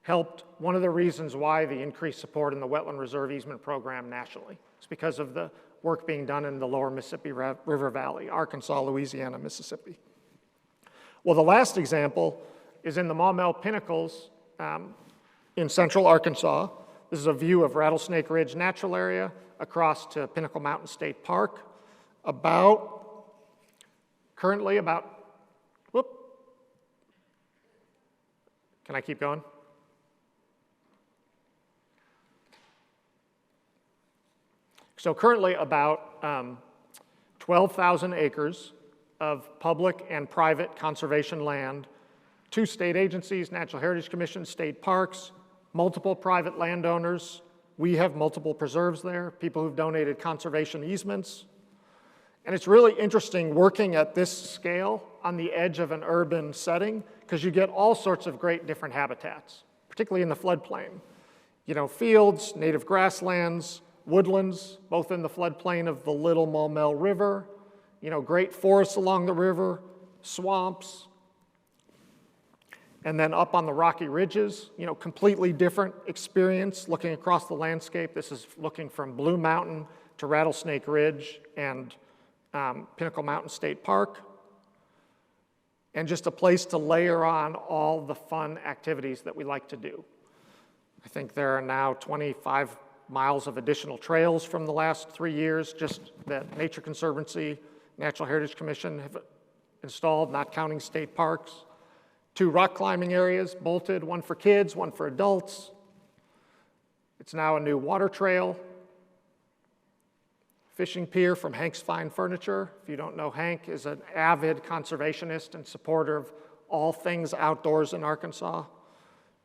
S1: Helped, one of the reasons why the increased support in the Wetland Reserve Easement Program nationally. It's because of the work being done in the lower Mississippi River Valley, Arkansas, Louisiana, Mississippi. Well, the last example is in the Maumelle Pinnacles in central Arkansas. This is a view of Rattlesnake Ridge Natural Area across to Pinnacle Mountain State Park. Currently about, can I keep going? So currently about 12,000 acres of public and private conservation land, 2 state agencies, Natural Heritage Commission, state parks, multiple private landowners, We have multiple preserves there, people who've donated conservation easements. And it's really interesting working at this scale on the edge of an urban setting because you get all sorts of great different habitats, particularly in the floodplain. You know, fields, native grasslands, woodlands, both in the floodplain of the Little Maumelle River, you know, great forests along the river, swamps, and then up on the rocky ridges, you know, completely different experience looking across the landscape. This is looking from Blue Mountain to Rattlesnake Ridge and Pinnacle Mountain State Park, and just a place to layer on all the fun activities that we like to do. I think there are now 25 miles of additional trails from the last 3 years, just that Nature Conservancy, Natural Heritage Commission have installed, not counting state parks. 2 rock climbing areas, bolted, one for kids, one for adults. It's now a new water trail. Fishing pier from Hank's Fine Furniture. If you don't know, Hank is an avid conservationist and supporter of all things outdoors in Arkansas.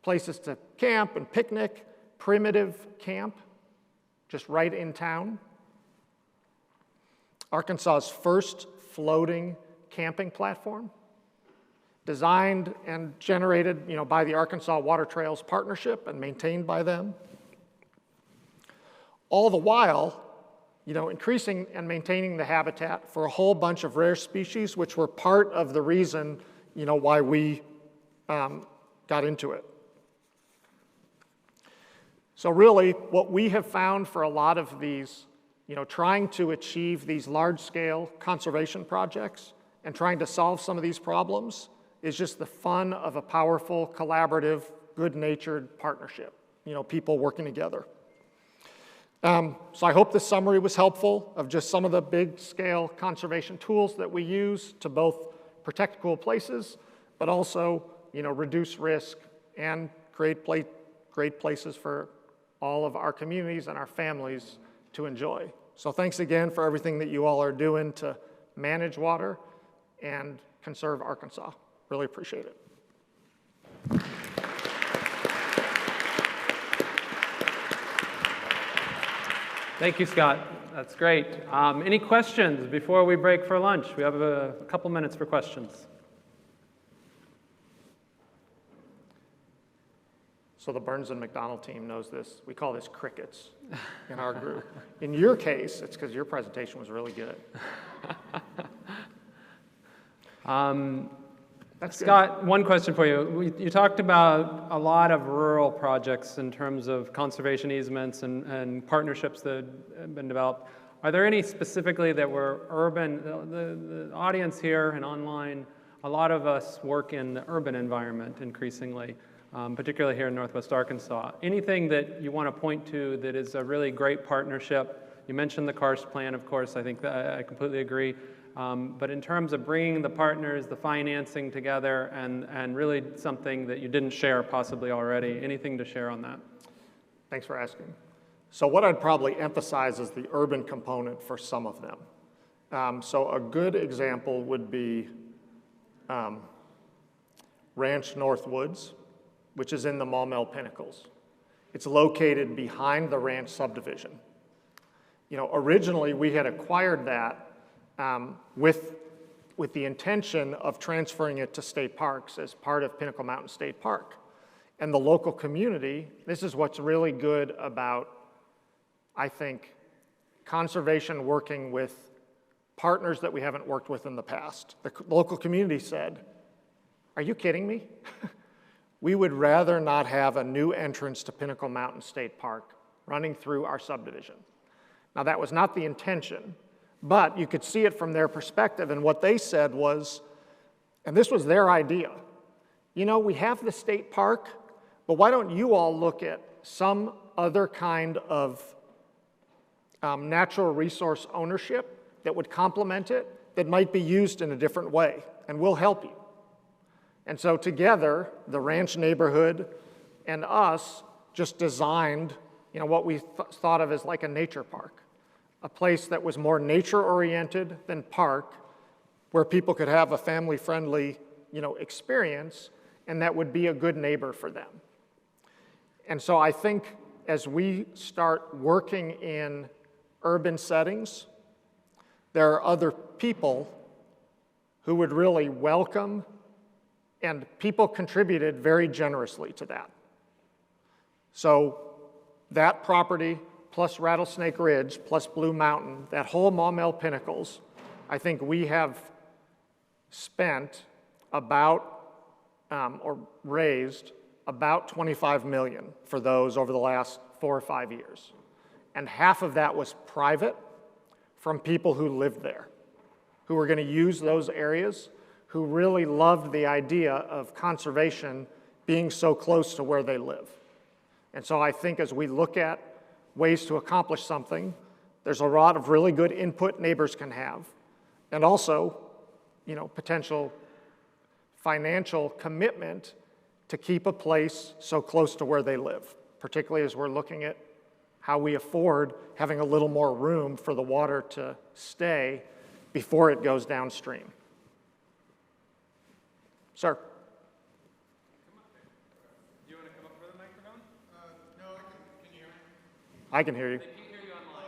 S1: Places to camp and picnic, primitive camp, just right in town. Arkansas's first floating camping platform, designed and generated, you know, by the Arkansas Water Trails Partnership and maintained by them. All the while, you know, increasing and maintaining the habitat for a whole bunch of rare species, which were part of the reason, you know, why we got into it. So really, what we have found for a lot of these, you know, trying to achieve these large-scale conservation projects and trying to solve some of these problems is just the fun of a powerful, collaborative, good-natured partnership, you know, people working together. So I hope this summary was helpful of just some of the big-scale conservation tools that we use to both protect cool places, but also, you know, reduce risk and create great places for all of our communities and our families to enjoy. So thanks again for everything that you all are doing to manage water and conserve Arkansas. Really appreciate it.
S2: Thank you, Scott. That's great. Any questions before we break for lunch? We have a couple minutes for questions.
S1: So the Burns and McDonald team knows this. We call this crickets in our group. In your case, it's because your presentation was really good.
S2: Scott, one question for you. You talked about a lot of rural projects in terms of conservation easements and partnerships that have been developed. Are there any specifically that were urban? The audience here and online, a lot of us work in the urban environment increasingly, particularly here in Northwest Arkansas. Anything that you want to point to that is a really great partnership? You mentioned the Karst plan, of course. I think that I completely agree. But in terms of bringing the partners, the financing together, and really something that you didn't share possibly already, anything to share on that?
S1: Thanks for asking. So what I'd probably emphasize is the urban component for some of them. So a good example would be Ranch North Woods, which is in the Maumelle Pinnacles. It's located behind the ranch subdivision. You know, originally we had acquired that with the intention of transferring it to state parks as part of Pinnacle Mountain State Park. And the local community, this is what's really good about, I think, conservation working with partners that we haven't worked with in the past. The local community said, "Are you kidding me? We would rather not have a new entrance to Pinnacle Mountain State Park running through our subdivision." Now, that was not the intention, but you could see it from their perspective, and what they said was, and this was their idea, you know, we have the state park, but why don't you all look at some other kind of natural resource ownership that would complement it, that might be used in a different way, and we'll help you. And so together, the ranch neighborhood and us just designed, you know, what we thought of as like a nature park. A place that was more nature-oriented than park, where people could have a family-friendly, you know, experience, and that would be a good neighbor for them. And so I think as we start working in urban settings, there are other people who would really welcome, and people contributed very generously to that. So that property, plus Rattlesnake Ridge, plus Blue Mountain, that whole Maumelle Pinnacles, I think we have spent about, or raised about 25 million for those over the last 4 or 5 years. And half of that was private from people who lived there, who were gonna use those areas, who really loved the idea of conservation being so close to where they live. And so I think as we look at ways to accomplish something, there's a lot of really good input neighbors can have, and also, you know, potential financial commitment to keep a place so close to where they live, particularly as we're looking at how we afford having a little more room for the water to stay before it goes downstream. Sir?
S2: Do you want to come up for the microphone?
S3: No, can you hear me?
S1: I can hear you.
S2: They can't hear you online.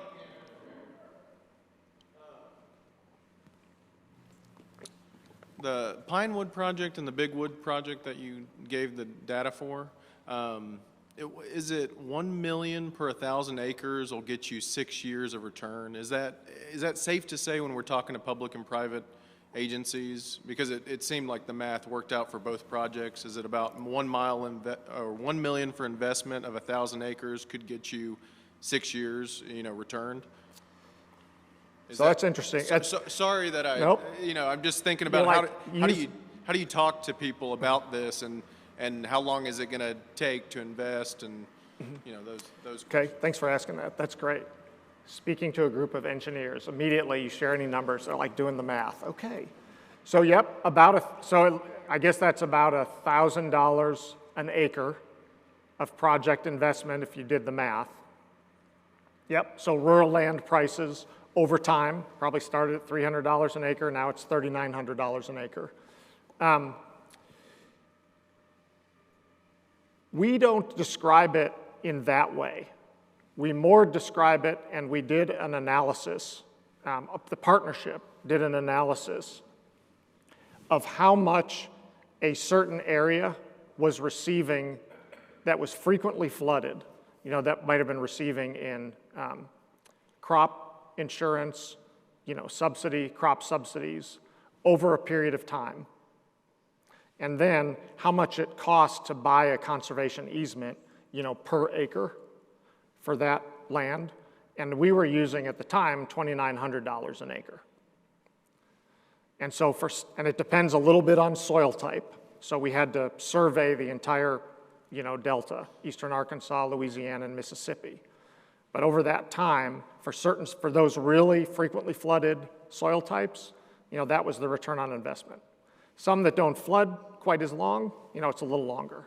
S3: The Pinewood project and the Big Wood project that you gave the data for, is it 1 million per 1,000 acres will get you 6 years of return? Is that safe to say when we're talking to public and private agencies? Because it seemed like the math worked out for both projects. Is it about 1 million for investment of 1,000 acres could get you 6 years, you know, returned?
S1: So that's interesting.
S3: Sorry that I,
S1: Nope.
S3: you know, I'm just thinking about how do you talk to people about this, and how long is it going to take to invest, and you know those.
S1: Okay, thanks for asking that. That's great. Speaking to a group of engineers, immediately you share any numbers, they're like doing the math. Okay, so yep, I guess that's about $1,000 an acre of project investment if you did the math. Yep, so rural land prices over time probably started at $300 an acre, now it's $3,900 an acre. We don't describe it in that way. We more describe it, and we did an analysis, the partnership did an analysis of how much a certain area was receiving that was frequently flooded, you know, that might have been receiving in crop insurance, you know, crop subsidies over a period of time. And then how much it costs to buy a conservation easement, you know, per acre for that land. And we were using at the time $2,900 an acre. And so and it depends a little bit on soil type. So we had to survey the entire, you know, delta, eastern Arkansas, Louisiana, and Mississippi. But over that time, for those really frequently flooded soil types, you know, that was the return on investment. Some that don't flood quite as long, you know, it's a little longer.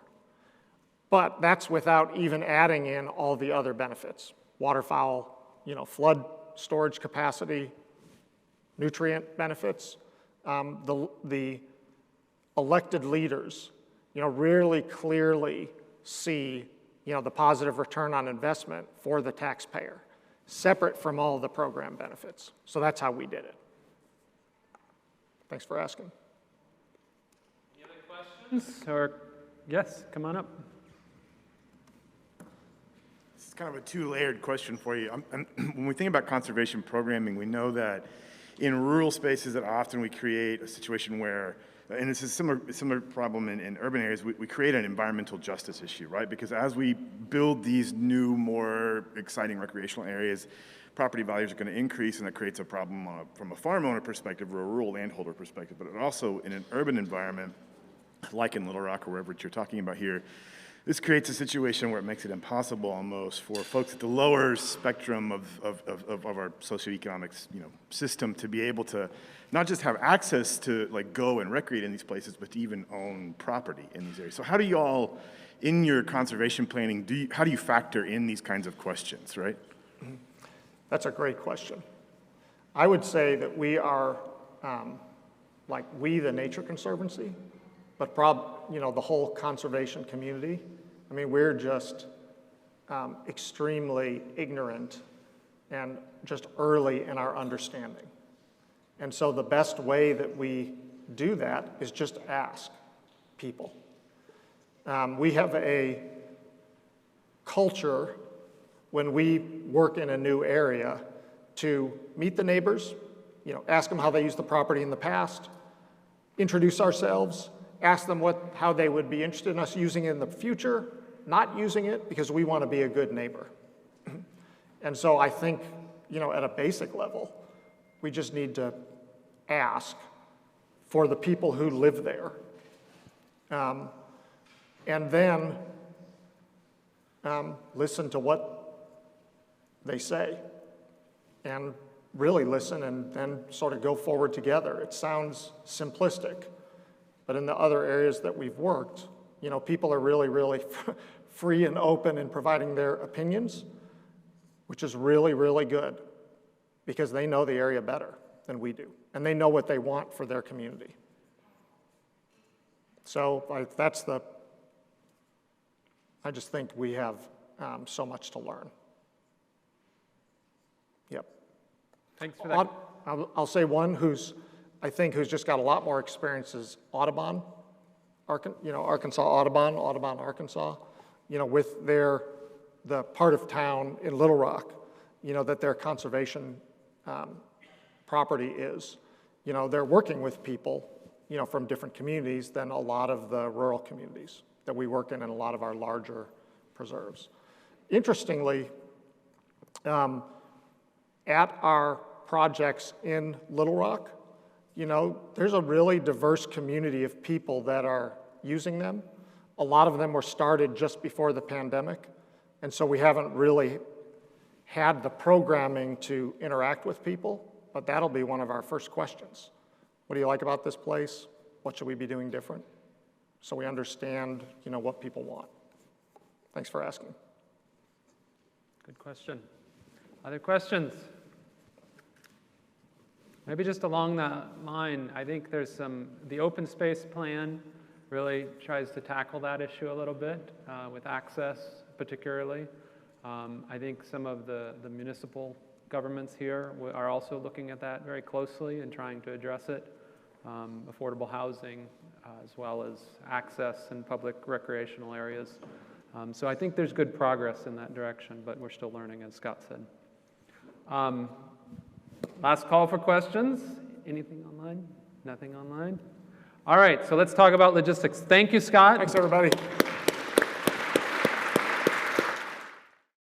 S1: But that's without even adding in all the other benefits. Waterfowl, you know, flood storage capacity, nutrient benefits. The elected leaders, you know, really clearly see, you know, the positive return on investment for the taxpayer, separate from all the program benefits. So that's how we did it. Thanks for asking.
S2: Any other questions? Or, yes, come on up.
S4: This is kind of a two-layered question for you. When we think about conservation programming, we know that in rural spaces that often we create a situation where, and it's a similar problem in urban areas, we create an environmental justice issue, right? Because as we build these new, more exciting recreational areas, property values are going to increase, and that creates a problem from a farm owner perspective or a rural landholder perspective, but also in an urban environment, like in Little Rock or wherever you're talking about here, this creates a situation where it makes it impossible almost for folks at the lower spectrum of our socioeconomic, you know, system to be able to not just have access to like go and recreate in these places, but to even own property in these areas. So how do you all, in your conservation planning, how do you factor in these kinds of questions, right?
S1: That's a great question. I would say that we are, the Nature Conservancy, but you know, the whole conservation community. I mean, we're just extremely ignorant and just early in our understanding. And so the best way that we do that is just ask people. We have a culture when we work in a new area to meet the neighbors, ask them how they used the property in the past, introduce ourselves, ask them how they would be interested in us using it in the future, not using it because we want to be a good neighbor. And so I think, at a basic level, we just need to ask for the people who live there. And then listen to what they say and really listen and then sort of go forward together. It sounds simplistic, but in the other areas that we've worked, people are really, really free and open in providing their opinions, which is really, really good because they know the area better than we do, and they know what they want for their community. So I just think we have so much to learn. Yep.
S2: Thanks for that.
S1: I'll say one who's just got a lot more experience is Audubon, Arkansas Audubon, Arkansas, with the part of town in Little Rock, that their conservation property is. They're working with people, from different communities than a lot of the rural communities that we work in a lot of our larger preserves. Interestingly, at our projects in Little Rock, there's a really diverse community of people that are using them. A lot of them were started just before the pandemic, and so we haven't really had the programming to interact with people, but that'll be one of our first questions. What do you like about this place? What should we be doing different? So we understand, what people want. Thanks for asking.
S2: Good question. Other questions? Maybe just along that line, I think there's the open space plan really tries to tackle that issue a little bit with access particularly. I think some of the municipal governments here are also looking at that very closely and trying to address it. Affordable housing as well as access in public recreational areas. So I think there's good progress in that direction, but we're still learning, as Scott said. Last call for questions. Anything online? Nothing online? All right, so let's talk about logistics. Thank you, Scott.
S1: Thanks, everybody.